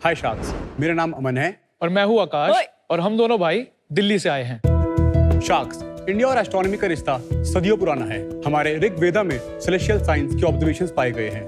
हाय sharks, मेरा नाम अमन है और मैं हूँ आकाश और हम दोनों भाई दिल्ली से आए हैं। शार्क्स, इंडिया और एस्ट्रोनॉमी का रिश्ता सदियों पुराना है। हमारे ऋग्वेदा में सेलेस्टियल साइंस के ऑब्जर्वेशंस पाए गए हैं।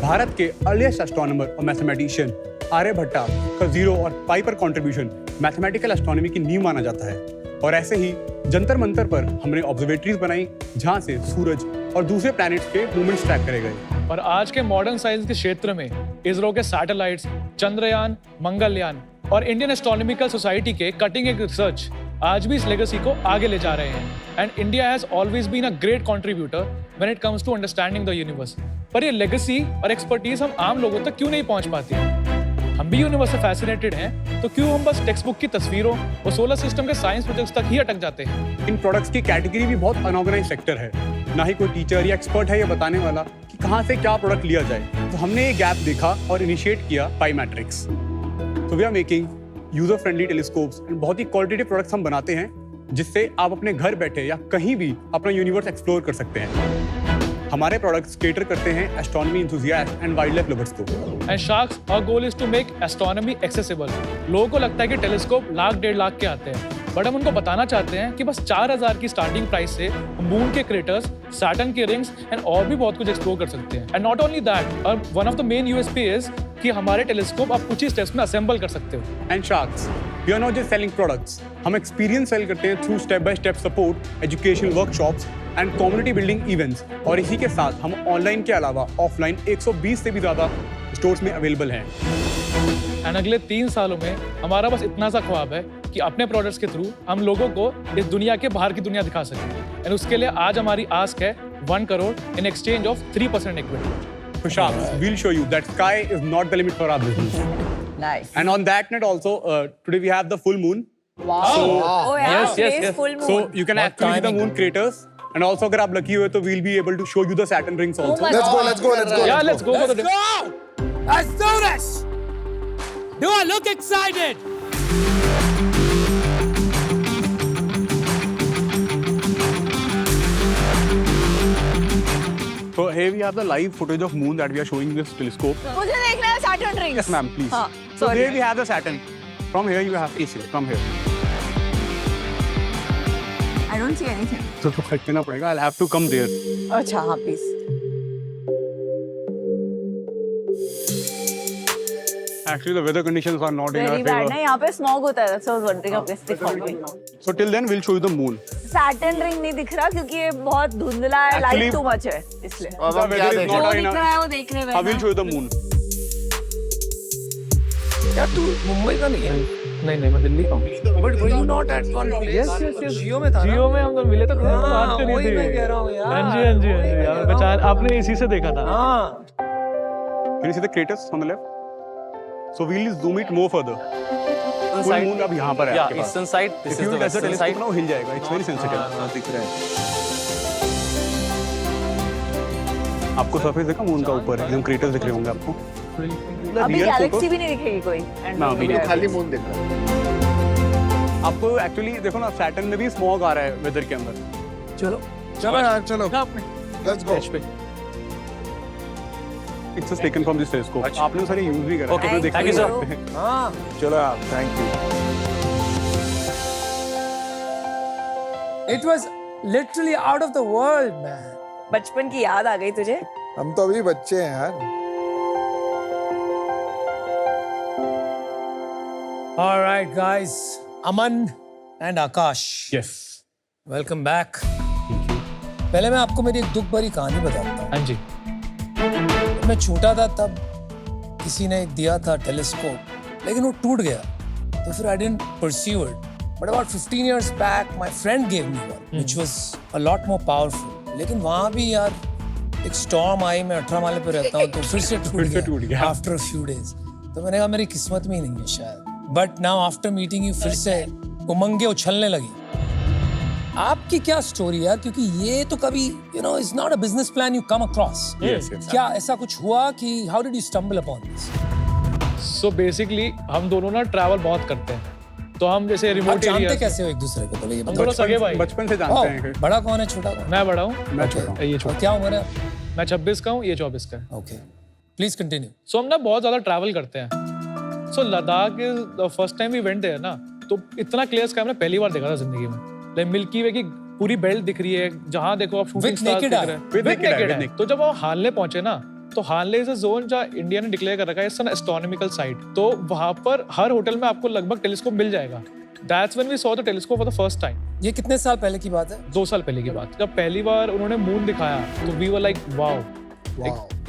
भारत के अर्लीस्ट एस्ट्रोनॉमर और मैथमेटिशियन आर्यभट्टा का जीरो और पाई पर कंट्रीब्यूशन मैथमेटिकल एस्ट्रोनॉमी की नींव माना जाता है। और ऐसे ही जंतर मंतर पर हमने ऑब्जर्वेटरीज बनाई जहां से सूरज और दूसरे प्लैनेट्स के मूवमेंट्स ट्रैक करे गए। और आज के मॉडर्न साइंस के क्षेत्र में इसरो के सैटेलाइट्स, चंद्रयान, मंगलयान और इंडियन एस्ट्रोनॉमिकल सोसाइटी के कटिंग एज रिसर्च आज भी इस लेगेसी को आगे ले जा रहे हैं। And India has always been a great contributor when it comes to understanding the universe. पर ये लेगेसी और एक्सपर्टीज हम आम लोगों तक क्यों नहीं पहुंच पाती? हम भी यूनिवर्स से फैसिनेटेड हैं, तो क्यों हम बस टेक्स्ट बुक की तस्वीरों और सोलर सिस्टम के साइंस प्रोजेक्ट्स तक ही अटक जाते हैं? इन प्रोडक्ट्स की कैटेगरी भी बहुत अनऑर्गेनाइज सेक्टर है। ना ही कोई टीचर या एक्सपर्ट है ये बताने वाला कि कहाँ से क्या प्रोडक्ट लिया जाए। तो हमने ये गैप देखा और इनिशिएट किया पाईमेट्रिक्स। तो we are making user friendly telescopes and बहुत ही क्वालिटेटिव प्रोडक्ट्स हम बनाते हैं जिससे आप अपने घर बैठे या कहीं भी अपना यूनिवर्स एक्सप्लोर कर सकते हैं। हमारे प्रोडक्ट्स केटर करते हैं astronomy enthusiast and wild life lovers को। And sharks, our goal is to make astronomy accessible. लोगों को लगता है कि टेलीस्कोप लाख 1.5 लाख के आते हैं, बट हम उनको बताना चाहते हैं कि बस 4000 की स्टार्टिंग प्राइस से मून के क्रेटर्स, सैटर्न के रिंग्स एंड और भी बहुत कुछ एक्सप्लोर कर सकते हैं। एंड नॉट ओनली दैट, और one of the main USP is कि हमारे टेलीस्कोप आप कुछ ही स्टेप्स में असेंबल कर सकते हो। And sharks, we are not just selling products, हम एक्सपीरियंस सेल करते हैं through step by step support, educational workshops and community building events. और इसी के साथ हम ऑनलाइन के अलावा ऑफलाइन 120 से भी ज्यादा स्टोर्स में अवेलेबल हैं। एंड अगले 3 सालों में हमारा बस इतना सा ख्वाब है कि अपने प्रोडक्ट्स के थ्रू हम लोगों को इस दुनिया के बाहर की दुनिया दिखा सकें। एंड उसके लिए आज हमारी आस्क है 1 crore in exchange of 3% equity. So Sharks, we'll show you that sky is not the limit for our business. Nice. And on that note also, today we have the full moon. Wow. Oh yeah, yes, today's yes. full moon. So you can actually see the moon craters. And also अगर आप lucky हुए तो we'll be able to show you the Saturn rings Oh also. my Let's go, God. let's go, let's go. Yeah, let's go for the Let's go! Let's do this! Do I look excited? So here we have the live footage of moon that we are showing this telescope. मुझे देखना है Saturn rings. Yes ma'am, please. हाँ, So sorry. there we have the Saturn. From here you have to see it. From here. I don't see anything. So तो खटकना पड़ेगा. I'll have to come there. अच्छा हाँ please. Actually the weather conditions are not in our Very bad favor. ना यहाँ पे smog होता है. So I was wondering अब कैसे दिखाओगे? So till then we'll show you the moon. Saturn ring नहीं दिख रहा क्योंकि ये बहुत धुंधला है, Actually- light too much है इसलिए. अब हम क्या Weather is देखें? not जो in दिख our- रहा है वो देखने में. I will show you the moon. यार तू मुंबई का नहीं है? नहीं मैं दिल्ली का हूँ। But were you not at one place? जियो में था ना? जियो में हम लोग मिले तो हाँ, बात करी वही थी। मैं कह रहा हूँ यार। हाँ जी यार, बेचारा आपने इसी से देखा था। हाँ। Can you see the craters on the left? So we'll zoom it more further. Full moon अब यहाँ पर है आपके पास. eastern side. This If is you the touch the western telescope side. ना वो हिल जाएगा. It's very sensitive. हाँ, दिख रहा है. आपको सरफेस देखा मून का ऊपर एकदम क्रेटर्स दिख रहे होंगे आपको. अभी गैलेक्सी भी नहीं दिखेगी कोई. ना, अभी नहीं. खाली मून दिख रहा है. आपको एक्चुअली देखो ना सैटर्न में भी स्मॉग आ रहा है वेदर के अंदर. चलो चलो यार चलो. Let's go. It's just taken from this telescope. आपने सारे यूज भी करा. Okay, आपने देखा thank you, भी sir. है. हाँ. चलो यार. Thank you. It was literally out of the world, man. बचपन की याद आ गई तुझे? हम तो अभी बच्चे हैं यार. All right, guys. Aman and Akash. Yes. Welcome back. पहले मैं आपको मेरी एक दुख भरी कहानी बताता हूँ. हाँ जी। मैं छोटा था तब किसी ने दिया था टेलीस्कोप लेकिन वो टूट गया तो फिर I didn't pursue it. But about 15 years back, my friend gave me one, which was a lot more powerful. लेकिन वहाँ भी यार एक storm आई, मैं 18 माले पे रहता हूँ तो फिर से टूट गया. After a few days. तो मैंने कहा मेरी किस्मत में ही नहीं है शायद. But now after meeting you फिर से उमंगे उछलने लगी. आपकी क्या स्टोरी है क्योंकि ये तो कभी it's not a business plan you come across. Yes, yes. क्या ऐसा कुछ हुआ कि how did you stumble upon this? So basically हम दोनों ना ट्रैवल बहुत करते हैं। तो हम जैसे आप रिमोट जानते एरिया कैसे हो एक दूसरे को? पहले ये हम बताओ. दोनों सगे भाई। बचपन से जानते हैं. बड़ा कौन है छोटा कौन? मैं बड़ा हूँ, मैं छोटा हूँ. ये और छोटा। क्या उम्र है? मैं 26 का हूँ, ये 24 का है। Okay, please continue. सो हम ना बहुत ज्यादा ट्रैवल करते हैं। So Ladakh is the first time we went there ना, तो इतना क्लियर स्काई मैंने पहली बार देखा था जिंदगी में। लाइक मिल्की वे की पूरी बेल्ट दिख रही है, जहां देखो आप शूटिंग With स्टार्स naked दिख eye. रहे हैं। With With naked eye, naked with eye. naked. तो जब आप हानले पहुंचे ना, तो हानले इज अ जोन जहाँ इंडिया ने डिक्लेयर कर रखा है इट्स एन एस्ट्रोनॉमिकल साइट, तो वहां पर हर होटल में आपको लगभग टेलीस्कोप मिल जाएगा। That's when we saw the telescope for the first time. ये कितने साल पहले की बात है? 2 साल पहले की बात। जब पहली बार उन्होंने मून दिखाया तो वी वर लाइक वाओ,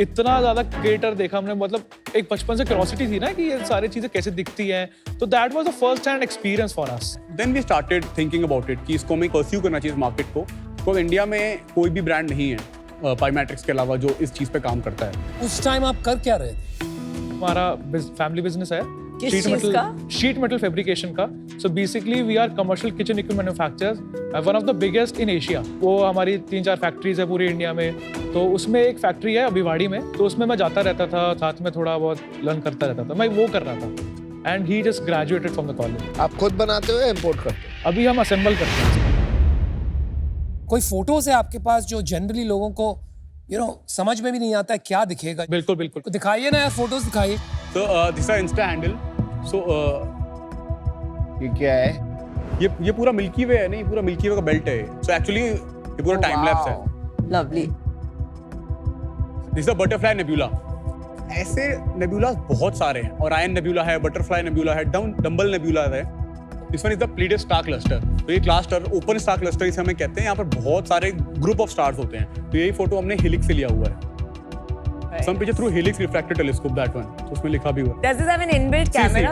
इतना ज्यादा क्रिएटर देखा हमने। मतलब एक बचपन से क्यूरियोसिटी थी ना कि ये सारी चीजें कैसे दिखती हैं, तो that was the first hand experience for us. Then we started thinking about it कि इसको हमें परस्यू करना चाहिए इस मार्केट को, बिकॉज इंडिया में कोई भी ब्रांड नहीं है पाईमेट्रिक्स के अलावा जो इस चीज पे काम करता है। उस टाइम आप कर क्या रहे थे? हमारा फैमिली बिजनेस है किस चीज का? शीट मेटल फैब्रिकेशन का। So basically we are commercial kitchen equipment manufacturers, one of the biggest in Asia. वो हमारी 3-4 फैक्ट्रीज है पूरी इंडिया में, तो उसमें एक फैक्ट्री है अभिवाड़ी में, तो उसमें मैं जाता रहता था, साथ में थोड़ा बहुत लर्न करता रहता था, मैं वो कर रहा था। And he just graduated from the college. आप खुद बनाते हो या इंपोर्ट करते हो? अभी हम असेंबल करते हैं। कोई फोटोज है आपके पास जो जनरली लोगों को समझ में भी नहीं आता है क्या दिखेगा? बिल्कुल बिल्कुल। तो दिखाइए ना यार, फोटोज दिखाइए। So this is Insta handle. So ये क्या है? ये पूरा मिल्की वे है, नहीं पूरा मिल्की वे का बेल्ट है। So actually ये पूरा टाइम लैप्स है। Lovely. This is a butterfly nebula. ऐसे नेबुलास बहुत सारे हैं, और आयन नेबुला है, बटरफ्लाई नेबुला है, डंबल नेबुला है। This one is the pleaded star cluster. तो ये क्लस्टर ओपन स्टार क्लस्टर इसे हमें कहते हैं। यहाँ पर बहुत सारे ग्रुप ऑफ स्टार्स होते हैं। तो यही फोटो हमने हेलिक्स से लिया हुआ है। Some picture through helix refractor telescope, that one. तो उसमें लिखा भी हुआ है। Does this have an inbuilt camera?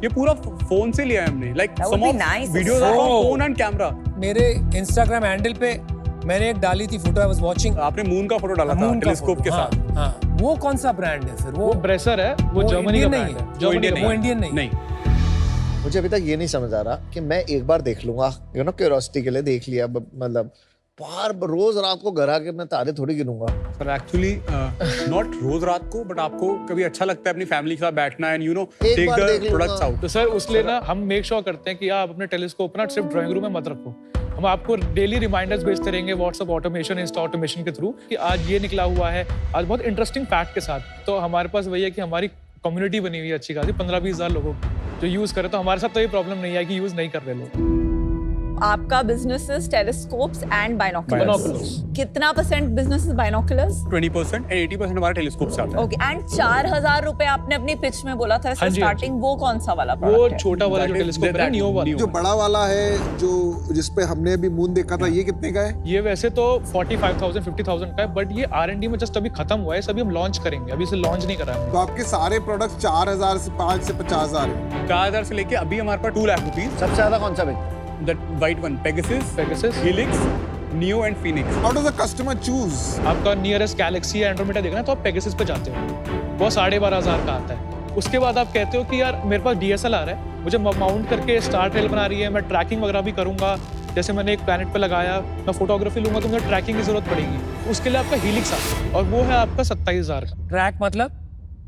ये पूरा फोन से लिया है हमने। Like That some would of be nice. videos are from Oh. phone and camera. मेरे इंस्टाग्राम हैंडल पे मैंने एक डाली थी फोटो, आई वाज वाचिंग आपने मून का फोटो डाला था मून का टेलीस्कोप के हाँ, साथ। हाँ। वो कौन सा ब्रांड है फिर? वो ब्रेसर है, वो जर्मनी का इंडियन ब्रांड नहीं है। है। वो इंडियन वो इंडियन नहीं। नहीं। मुझे अभी तक ये नहीं समझ आ रहा कि मैं एक बार देख लूंगा, क्यूरियोसिटी के लिए देख लिया, मतलब बार रोज रात को घर आके मैं तारे थोड़ी गिनूंगा। पर एक्चुअली नॉट रोज रात को, बट आपको कभी अच्छा लगता है अपनी फैमिली के साथ बैठना एंड एक टेक बार द देख लूंगा। Products out. तो सर उसलिए ना हम मेक श्योर करते हैं कि आप अपने टेलीस्कोप ना सिर्फ ड्राइंग रूम में मत रखो। हम आपको डेली रिमाइंडर्स भेजते रहेंगे व्हाट्सएप ऑटोमेशन, इंस्टा ऑटोमेशन के थ्रू कि आज ये निकला हुआ है, आज बहुत इंटरेस्टिंग फैक्ट के साथ। तो हमारे पास वही है कि हमारी कम्युनिटी बनी हुई है अच्छी खासी, 15-20 हज़ार लोगों की जो यूज करे। तो हमारे साथ तो ये प्रॉब्लम नहीं है कि यूज नहीं कर रहे लोग। आपका business is telescopes and binoculars. Binoculars. कितना % बिजनेस इज बाइनोकुलर्स? 20% एंड 80% हमारा टेलीस्कोप से आता है। ओके। एंड 4000 रुपए आपने अपनी पिच में बोला था हाँ जी, स्टार्टिंग, वो कौन सा वाला वो प्रोडक्ट है? छोटा वाला जो That is- टेलीस्कोप है, that- नियो वाला। Neo। जो बड़ा वाला है जो जिसपे हमने अभी मून देखा था, ये कितने का है? ये वैसे तो 45,000 50,000 का है, बट ये R&D में जस्ट अभी खत्म हुआ है, सभी हम लॉन्च करेंगे, अभी इसे लॉन्च नहीं करा है तो आपके सारे प्रोडक्ट्स 4000 से 5 से 50,000 है। 4000 से लेके अभी हमारे पास 2 लाख रुपीज। सबसे ज्यादा कौन सा बिकता है? That white one, Pegasus, Pegasus। Helix, neo and Phoenix. How does the customer choose? आपका नियरेस्ट गैलेक्सी या एंड्रोमेडा देखना है तो आप पेगासस पे जाते हो, वो 12,500 का आता है। उसके बाद आप कहते हो कि यार मेरे पास DSLR है, मुझे माउंट करके स्टार ट्रेल बना रही है, मैं ट्रैकिंग वगैरह भी करूंगा, जैसे मैंने एक प्लैनेट पे लगाया, मैं फोटोग्राफी लूंगा तो मुझे ट्रैकिंग की जरूरत पड़ेगी। उसके लिए आपका हेलिक्स आता है, और वो है आपका 27,000 का। ट्रैक मतलब?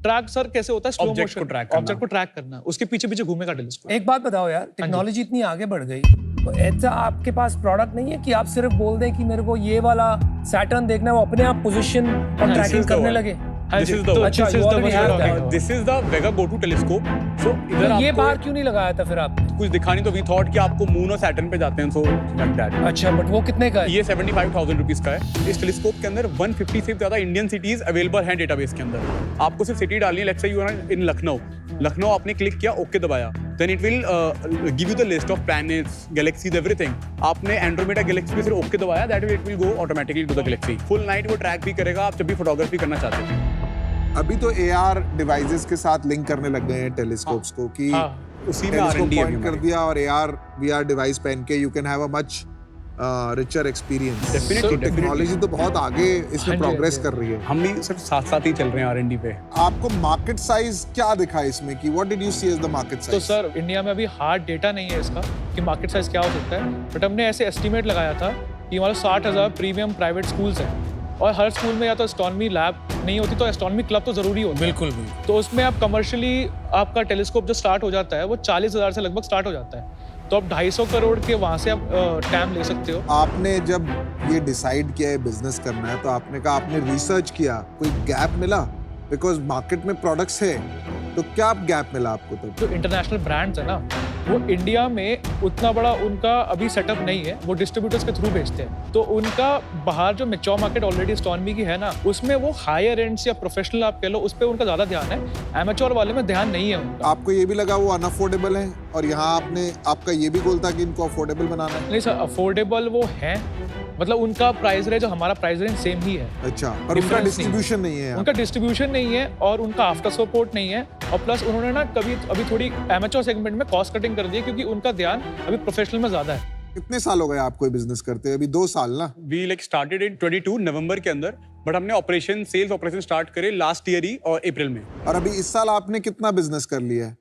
ट्रैक सर कैसे होता है? स्लो Object मोशन को track करना। ऑब्जेक्ट को ट्रैक करना, उसके पीछे पीछे घूमेगा टेलीस्कोप। एक बात बताओ यार, टेक्नोलॉजी इतनी आगे बढ़ गई, तो ऐसा आपके पास प्रोडक्ट नहीं है कि आप सिर्फ बोल दें कि मेरे को ये वाला सैटर्न देखना है, वो अपने आप पोजीशन और this ट्रैकिंग is the करने one. लगे? हाँ This जी, is the तो one. अच्छा, this is you the already one have you're talking that. about। This is the Vega go to telescope. So इधर तो ये आपको बाहर क्यों नहीं लगाया था फिर आपने? कुछ दिखा नहीं, तो वी थॉट कि आपको मून और सैटर्न पे जाते हैं, सो लाइक दैट। अच्छा, बट वो कितने का है? ये 75,000 रुपीज का है। इस टेलीस्कोप के अंदर 150 से ज्यादा इंडियन सिटीज अवेलेबल हैं डेटाबेस के अंदर। आपको सिर्फ सिटी डालनी है। Let's say you are in Lucknow, Lucknow आपने क्लिक किया, ओके दबाया, then it will give you the list of planets, galaxies, everything. आपने एंड्रोमेडा गैलेक्सी पे सिर्फ ओके दबाया, that will it will go automatically to the galaxy. Full night वो track भी करेगा आप जब भी फोटोग्राफी करना चाहते हैं। अभी तो AR डिवाइसेस के साथ लिंक करने लग गए हैं टेलीस्कोप्स को कि हाँ, उसी में टेलीस्कोप R&D पॉइंट कर दिया और AR VR डिवाइस पहन के you can have a much richer experience. Definitely, technology तो बहुत आगे इसमें हाँ जी, प्रोग्रेस हाँ कर रही है। हम भी सिर्फ साथ साथ ही चल रहे हैं R&D पे। आपको मार्केट साइज क्या दिखा इसमें कि what did you see as the market तो साइज? सर इंडिया में अभी हार्ड डेटा नहीं है इसका कि मार्केट साइज क्या हो सकता है, बट हमने ऐसे एस्टिमेट लगाया था कि हमारे 60,000 प्रीमियम प्राइवेट स्कूल्स हैं, और हर स्कूल में या तो एस्ट्रोनॉमी लैब नहीं होती तो एस्ट्रोनॉमी क्लब तो जरूरी होता है। बिल्कुल भी। तो उसमें आप कमर्शियली आपका टेलीस्कोप जो स्टार्ट हो जाता है वो 40,000 से लगभग स्टार्ट हो जाता है, तो आप 250 करोड़ के वहाँ से आप टैम ले सकते हो। आपने जब ये डिसाइड किया है बिजनेस करना है, तो आपने कहा आपने रिसर्च किया, कोई गैप मिला? बिकॉज मार्केट में प्रोडक्ट्स है तो क्या गैप मिला आपको तो? जो इंटरनेशनल ब्रांड्स है ना, वो इंडिया में उतना बड़ा उनका अभी सेटअप नहीं है, वो डिस्ट्रीब्यूटर्स के थ्रू बेचते हैं। तो उनका बाहर जो मैच्योर मार्केट ऑलरेडी एस्ट्रोनॉमी की है ना, उसमें वो हायर एंड्स या प्रोफेशनल आप कह लो, उस पर उनका ज्यादा ध्यान है। एमेच्योर वाले में ध्यान नहीं है उनका। आपको ये भी लगा वो अनअफोर्डेबल है, और यहाँ आपका ये भी गोल था कि इनको अफोर्डेबल बनाना है? नहीं सर, अफोर्डेबल वो है, मतलब उनका प्राइस रेंज जो हमारा प्राइस रेंज सेम ही है। अच्छा, पर उनका Difference डिस्ट्रीब्यूशन नहीं है। उनका डिस्ट्रीब्यूशन नहीं है और उनका आफ्टर सपोर्ट नहीं है, और प्लस उन्होंने ना अभी थोड़ी एमेच्योर सेगमेंट में कॉस्ट कटिंग कर दी है, क्योंकि उनका ध्यान अभी प्रोफेशनल में ज्यादा है। कितने साल हो गए आपको बिजनेस करते हैं? अभी 2 साल ना? वी लाइक स्टार्टेड इन 22 नवंबर के अंदर, बट हमने ऑपरेशन सेल्स ऑपरेशन स्टार्ट करे लास्ट ईयर ही और अप्रैल में। और अभी इस साल आपने कितना बिजनेस कर लिया है?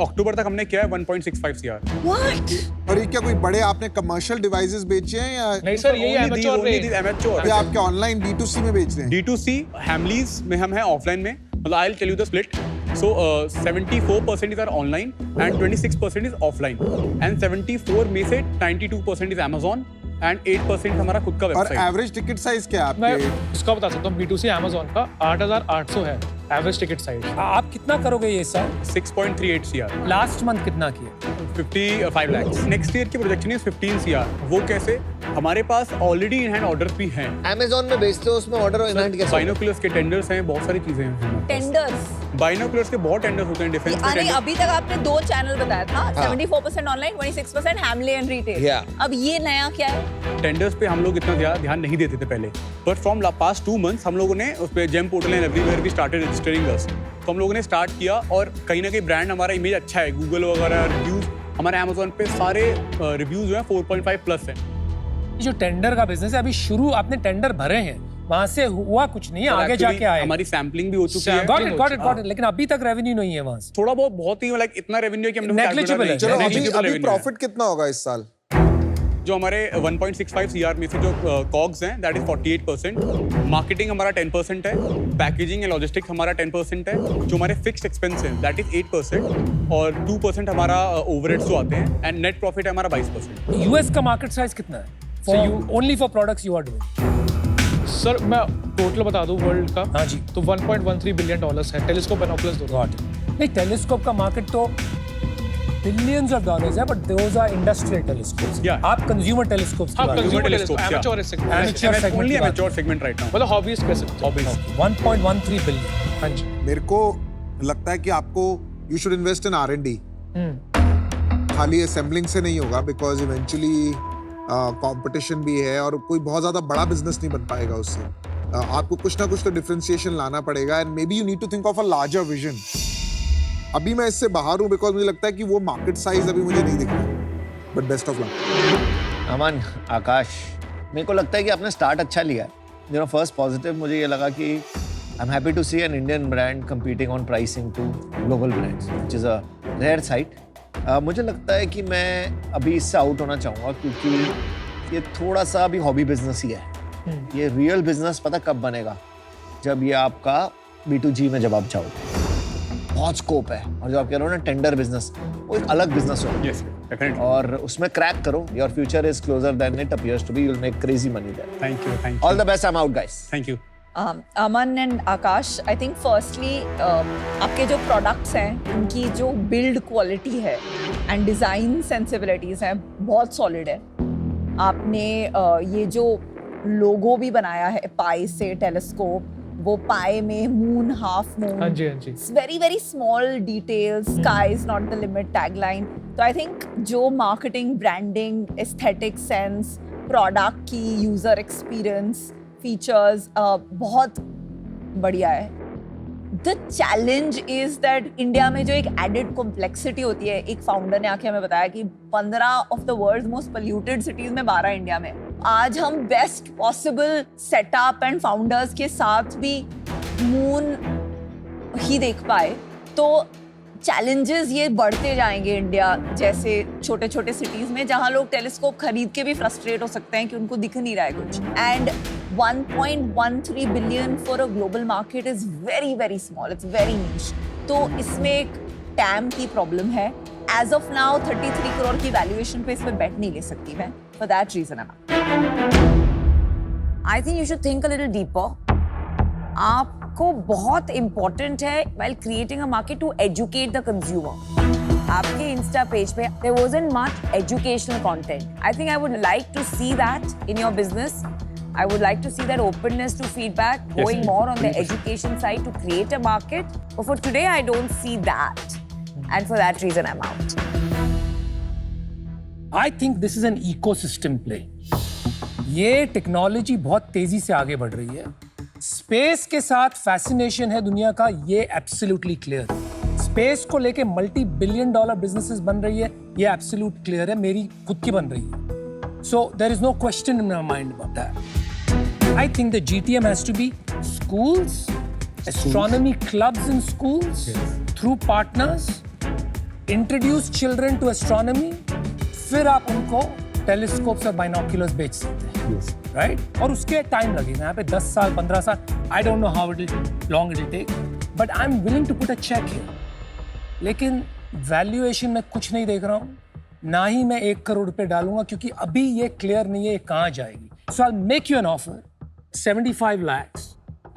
अक्टूबर तक हमने किया है 1.65 CR। What? और ये क्या कोई बड़े आपने कमर्शियल डिवाइसेस बेचे हैं, या नहीं सर, यही एमेच्योर अभी आपके ऑनलाइन D2C में बेच रहे हैं? D2C हैमलीज में हम हैं, ऑफलाइन में। मतलब I will tell you the split. So 74% is our online and 26% is offline, and 74 में से 92% is Amazon and 8% हमारा खुद का और वेबसाइट। एवरेज टिकट साइज क्या है मैं आपके? उसका बता सकता हूँ, B2C Amazon का 8,800 है एवरेज टिकट साइज। आप कितना करोगे ये साल? 6.38 CR, लास्ट मंथ कितना किया? 55 lakhs। नेक्स्ट ईयर की प्रोजेक्शन इज 15 CR। वो कैसे? हमारे पास ऑलरेडी इन हैंड ऑर्डर्स भी हैं। Amazon में बेचते हो, उसमें ऑर्डर इन हैंड कैसे? बाइनोकुलर्स के टेंडर्स हैं, बहुत सारी चीजें हैं। टेंडर्स? बाइनोकुलर्स के बहुत टेंडर्स होते हैं डिफेंस के अरे tenders। अभी तक आपने 2 चैनल बताया था, 74% ऑनलाइन, 26% हैमले एंड रिटेल। Yeah. अब ये नया क्या है? टेंडर्स पे हम लोग इतना ध्यान नहीं देते थे पहले, बट फ्रॉम पास्ट 2 months हम लोगों ने उस पे जेम पोर्टल एंड एवरीवेयर भी स्टार्टेड रजिस्टरिंग अस। तो हम लोगों ने स्टार्ट किया, और कहीं ना कहीं ब्रांड हमारा इमेज अच्छा है, गूगल वगैरह रिव्यूज हमारे अमेजोन पे सारे रिव्यूज जो हैं 4.5 प्लस हैं। जो टेंडर का बिजनेस है, अभी शुरू आपने टेंडर भरे हैं, वहां से हुआ कुछ नहीं, आगे Actually, जाके आए। हमारी सैम्पलिंग भी हो चुकी है। गॉट इट, लेकिन अभी तक रेवेन्यू नहीं है वहां से। थोड़ा बहुत ही लाइक इतना रेवेन्यू है कि हमने Negligible है। चलो अभी Negligible revenue है। प्रॉफिट कितना होगा इस साल? जो हमारे 1.65 CR में से जो कॉग्स हैं दैट इज 48%, मार्केटिंग हमारा 10% है, पैकेजिंग एंड लॉजिस्टिक्स हमारा 10% है, जो हमारे फिक्स्ड एक्सपेंस हैं दैट इज 8%, और 2% हमारा ओवरहेड्स जो आते हैं, एंड नेट प्रॉफिट है हमारा 22%। यूएस का मार्केट साइज कितना है? Only for products you are doing. Sir मैं टोटल बता दूं वर्ल्ड का। हाँ जी। तो $1.13 बिलियन है, टेलीस्कोप बाइनोकुलर्स दोनों। नहीं, टेलीस्कोप का मार्केट तो बिलियंस ऑफ डॉलर्स है, but those are industrial telescopes. Yeah. आप कंज्यूमर टेलीस्कोप्स हाँ, Consumer consumer telescopes, telescope, yeah. amateur segment। Amateur segment only की बात। amateur segment right now। मतलब हॉबीज कह सकते हो। Hobbies। 1.13 बिलियन। हाँ जी। मेरे को लगता है कि आपको you should invest in R&D। खाली असेंबलिंग से नहीं होगा, बिकॉज इवेंचुअली कंपटीशन भी है, और कोई बहुत ज्यादा बड़ा बिजनेस नहीं बन पाएगा उससे। आपको कुछ ना कुछ तो डिफरेंशिएशन लाना पड़ेगा, and maybe you need to think of a larger vision. अभी मैं इससे बाहर हूँ, बिकॉज मुझे लगता है कि वो मार्केट साइज अभी मुझे नहीं दिख रहा, बट बेस्ट ऑफ लक। अमन, आकाश, मेरे को लगता है कि आपने स्टार्ट अच्छा लिया है। फर्स्ट पॉजिटिव मुझे ये लगा कि I am happy to see an Indian brand competing on pricing to global brands, which is a rare sight. मुझे लगता है कि मैं अभी इससे आउट होना चाहूँगा, क्योंकि ये थोड़ा सा अभी हॉबी बिजनेस ही है। ये रियल बिजनेस पता कब बनेगा? जब ये आपका B2G में जब आप जाओगे, बहुत स्कोप है। और जो आप कह रहे हो ना टेंडर बिजनेस, वो एक अलग बिजनेस हो। Yes, definitely। और उसमें क्रैक करो, your future is closer than it appears to be, you will make crazy money there. Thank you, thank you। All the best, I am out guys. Thank you। Aman and Aakash, I think firstly आपके जो products हैं उनकी जो build quality है and design sensibilities हैं बहुत solid है। आपने ये जो लोगो भी बनाया है पाई से, टेलीस्कोप, वो पाई में मून, हाफ मून, हाँ जी, हाँ जी। Very very small details, sky is not the limit tagline. तो आई थिंक जो marketing, branding, aesthetic sense, product की यूजर एक्सपीरियंस, फीचर्स बहुत बढ़िया है। The challenge is that India में जो एक एडेड कॉम्प्लेक्सिटी होती है, एक फाउंडर ने आके हमें बताया कि 15 of the world's most polluted cities में 12 इंडिया में। आज हम best possible setup and founders के साथ भी मून ही देख पाए, तो चैलेंजेस ये बढ़ते जाएंगे इंडिया जैसे छोटे छोटे सिटीज में, जहां लोग टेलीस्कोप खरीद के भी फ्रस्ट्रेट हो सकते हैं कि उनको दिख नहीं रहा है कुछ। And 1.13 billion for a global market is very very small, it's very niche. तो इसमें एक टैम की प्रॉब्लम है। एज ऑफ नाउ 33 करोड़ की वैल्यूएशन पे इसमें बेट नहीं ले सकती मैं, for that reason. I think you should think a little deeper. आप आपको बहुत important है while creating a market to educate the consumer. आपके इंस्टा पेज पे there wasn't much educational content. I think I would like to see that in your business. I would like to see that openness to feedback, going more on the education side to create a market. But for today, I don't see that. And for that reason, I'm out. I think this is an ecosystem play. ये technology बहुत तेजी से आगे बढ़ रही है. Space के साथ फैसिनेशन है दुनिया का, ये एब्सोल्युटली क्लियर है. स्पेस को लेके मल्टी बिलियन डॉलर बिजनेसेस बन रही है, ये एब्सोल्यूट क्लियर है. मेरी खुद की बन रही है. So there is no question in my mind about that. I think the GTM has to be schools, astronomy clubs in schools, through partners, introduce children to astronomy, फिर आप उनको टेलीस्कोप्स और बाइनोक्यूलर्स बेच सकते हैं, राइट? और उसके time लगेगा यहाँ पे 10 साल 15 साल. I don't know how long it will take, but I am willing to put a check here. लेकिन वैल्यूएशन में कुछ नहीं देख रहा हूँ, ना ही मैं 1 करोड़ रुपए डालूंगा, क्योंकि अभी ये क्लियर नहीं है ये कहाँ जाएगी. So I make you an offer 75 lakhs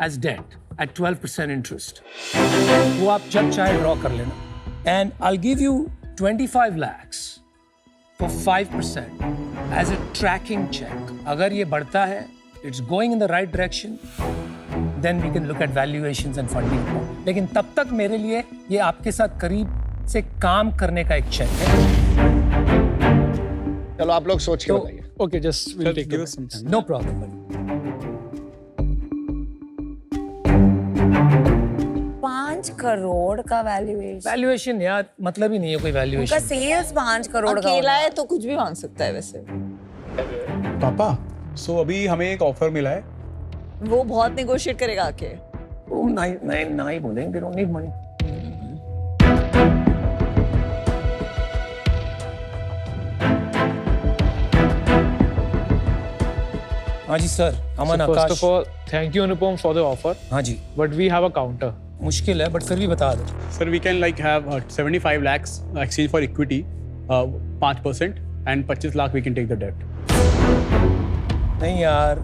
as debt at 12% interest. वो आप जब चाहे ड्रॉ कर लेना. And I'll give you 25 lakhs for 5% as a tracking check. अगर ये बढ़ता है, it's going in the right direction, then we can look at valuations and funding. लेकिन तब तक मेरे लिए ये आपके साथ करीब से काम करने का एक चेक है. चलो आप लोग सोच के बताइए. Okay, just we'll take Give it. us some time. No problem. buddy. 5 crore का वैल्यूएशन. वैल्यूएशन यार मतलब ही नहीं है कोई उनका वैल्यूएशन. सेल्स 5 करोड़ का अकेला होगा. है तो कुछ भी मांग सकता है वैसे. पापा, सो अभी हमें एक ऑफर मिला है. वो बहुत नेगोशिएट करेगा आके. वो ना ही बोलेंगे, they don't need money. हाँ जी sir, Aman So first Akash. of all, thank you Anupam for the offer, हाँ जी, but we have a counter. मुश्किल है बट फिर भी बता दो. Sir, we can like have 75 lakhs exchange for equity, 5%, and 25 lakh we can take the debt. नहीं यार,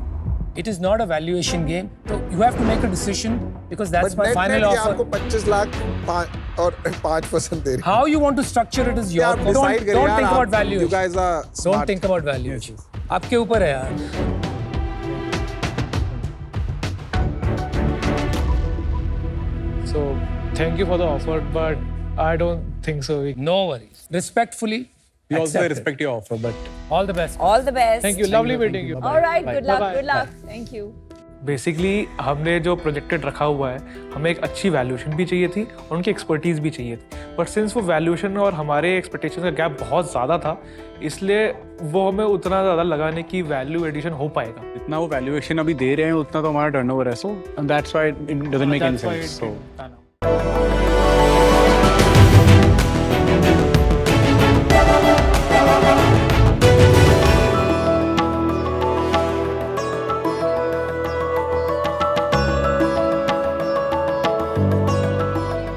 it is not a valuation game. So you have to make a decision because that's But my net final ये offer. आपको 25 लाख और 5% दे रही है. How you want to structure it is your आप call. decide करिए Don't यार, think आप- about valuation. You guys are Don't smart. think about valuation. आपके ऊपर है यार. So thank you for the offer, but I don't think so. No worries. Respectfully. We also accept it. respect your offer, but All the best. All the best. Thank you. Lovely meeting you. All right, good luck, Bye-bye. good luck. Thank you. Basically हमने जो projected रखा हुआ है, हमें एक अच्छी valuation भी चाहिए थी और उनकी एक्सपर्टीज़ भी चाहिए थी. बट सिंस वो वैल्यूएशन और हमारे एक्सपेक्टेशन का गैप बहुत ज़्यादा था, इसलिए वो हमें उतना ज़्यादा लगाने की वैल्यू एडिशन हो पाएगा. जितना वो वैल्यूएशन अभी दे रहे हैं उतना तो हमारा टर्नओवर है. So that's why it doesn't make any That's why sense. it so didn't pan out.